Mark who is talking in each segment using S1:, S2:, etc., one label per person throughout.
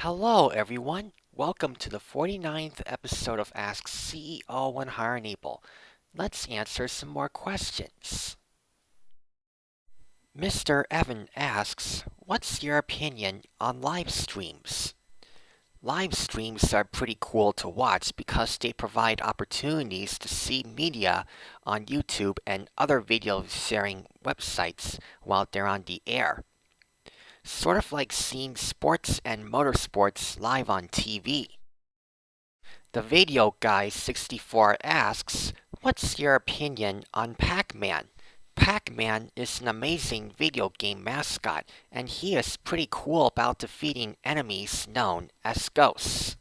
S1: Hello, everyone. Welcome to the 49th episode of Ask CEO100able. Let's answer some more questions. Mr. Evan asks, what's your opinion on live streams? Live streams are pretty cool to watch because they provide opportunities to see media on YouTube and other video sharing websites while they're on the air. Sort of like seeing sports and motorsports live on TV. The Video Guy 64 asks, what's your opinion on Pac-Man? Pac-Man is an amazing video game mascot, and he is pretty cool about defeating enemies known as ghosts.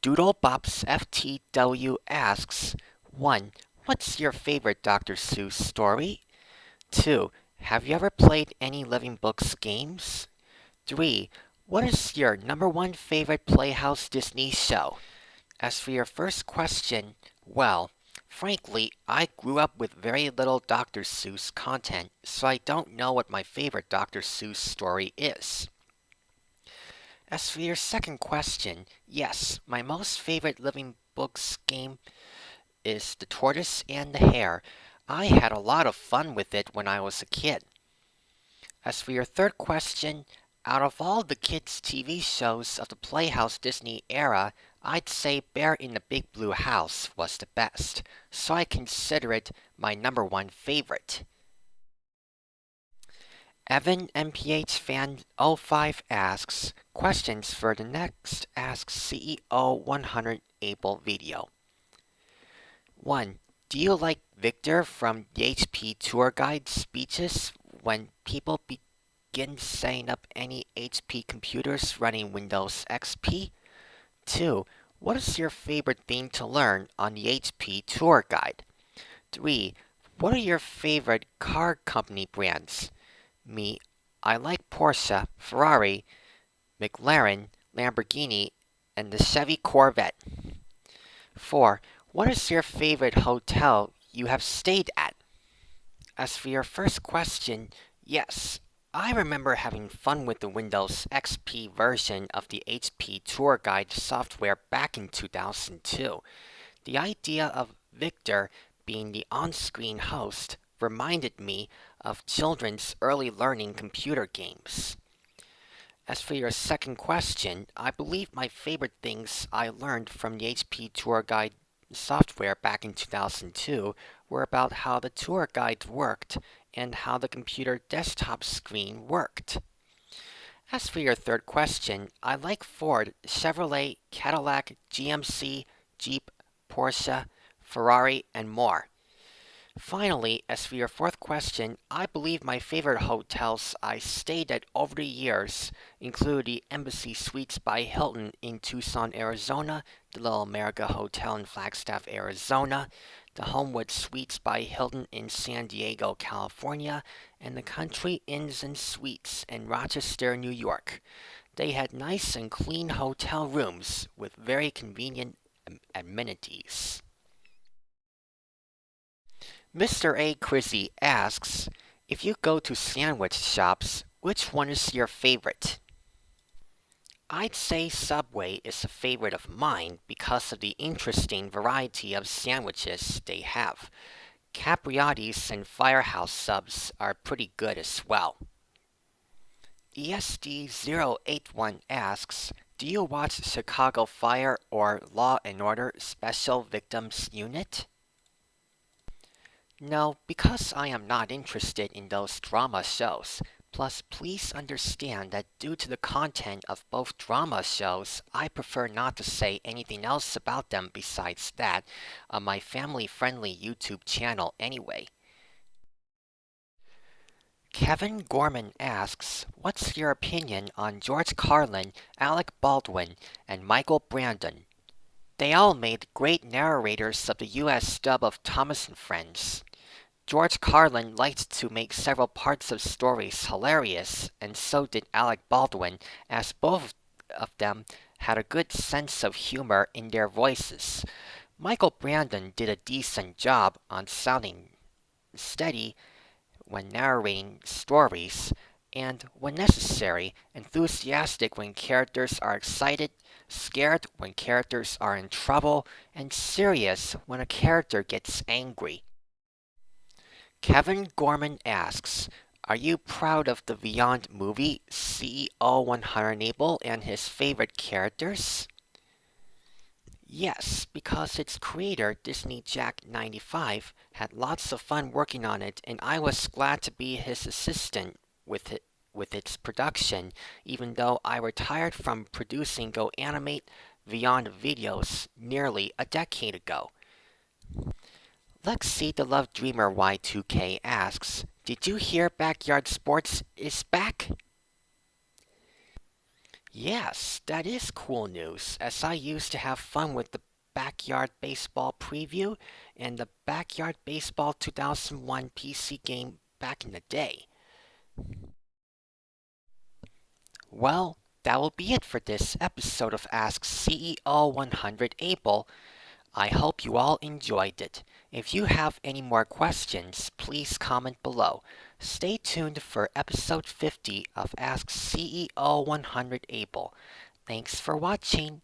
S1: Doodlebops FTW asks, 1. What's your favorite Dr. Seuss story? 2. Have you ever played any Living Books games? 3. What is your number one favorite Playhouse Disney show? As for your first question, well, frankly, I grew up with very little Dr. Seuss content, so I don't know what my favorite Dr. Seuss story is. As for your second question, yes, my most favorite Living Books game is The Tortoise and the Hare. I had a lot of fun with it when I was a kid. As for your third question, out of all the kids' TV shows of the Playhouse Disney era, I'd say Bear in the Big Blue House was the best, so I consider it my number one favorite. Evan MPH Fan 05 asks, questions for the next Ask CEO 100able video. 1. Do you like Victor from the HP Tour Guide speeches when people begin setting up any HP computers running Windows XP? 2. What is your favorite thing to learn on the HP Tour Guide? 3. What are your favorite car company brands? Me, I like Porsche, Ferrari, McLaren, Lamborghini, and the Chevy Corvette. 4. What is your favorite hotel you have stayed at? As for your first question, yes, I remember having fun with the Windows XP version of the HP Tour Guide software back in 2002. The idea of Victor being the on-screen host reminded me of children's early learning computer games. As for your second question, I believe my favorite things I learned from the HP Tour Guide software back in 2002 were about how the tour guides worked and how the computer desktop screen worked. As for your third question, I like Ford, Chevrolet, Cadillac, GMC, Jeep, Porsche, Ferrari, and more. Finally, as for your fourth question, I believe my favorite hotels I stayed at over the years include the Embassy Suites by Hilton in Tucson, Arizona, the Little America Hotel in Flagstaff, Arizona, the Homewood Suites by Hilton in San Diego, California, and the Country Inns and Suites in Rochester, New York. They had nice and clean hotel rooms with very convenient amenities. Mr. A. Crizzy asks, if you go to sandwich shops, which one is your favorite? I'd say Subway is a favorite of mine because of the interesting variety of sandwiches they have. Capriotti's and Firehouse subs are pretty good as well. ESD081 asks, do you watch Chicago Fire or Law & Order Special Victims Unit? No, because I am not interested in those drama shows. Plus, please understand that due to the content of both drama shows, I prefer not to say anything else about them besides that on my family-friendly YouTube channel anyway. Kevin Gorman asks, what's your opinion on George Carlin, Alec Baldwin, and Michael Brandon? They all made great narrators of the US dub of Thomas and Friends. George Carlin liked to make several parts of stories hilarious, and so did Alec Baldwin, as both of them had a good sense of humor in their voices. Michael Brandon did a decent job on sounding steady when narrating stories, and, when necessary, enthusiastic when characters are excited, scared when characters are in trouble, and serious when a character gets angry. Kevin Gorman asks, are you proud of the Beyond movie, CEO100able, and his favorite characters? Yes, because its creator, Disney Jack 95, had lots of fun working on it, and I was glad to be his assistant with its production, even though I retired from producing Go Animate Beyond videos nearly a decade ago. Lexi the Love Dreamer Y2K asks, did you hear Backyard Sports is back? Yes, that is cool news, as I used to have fun with the Backyard Baseball preview and the Backyard Baseball 2001 PC game back in the day. Well, that will be it for this episode of Ask CEO 100 Able. I hope you all enjoyed it. If you have any more questions, please comment below. Stay tuned for episode 50 of Ask CEO 100 Able. Thanks for watching.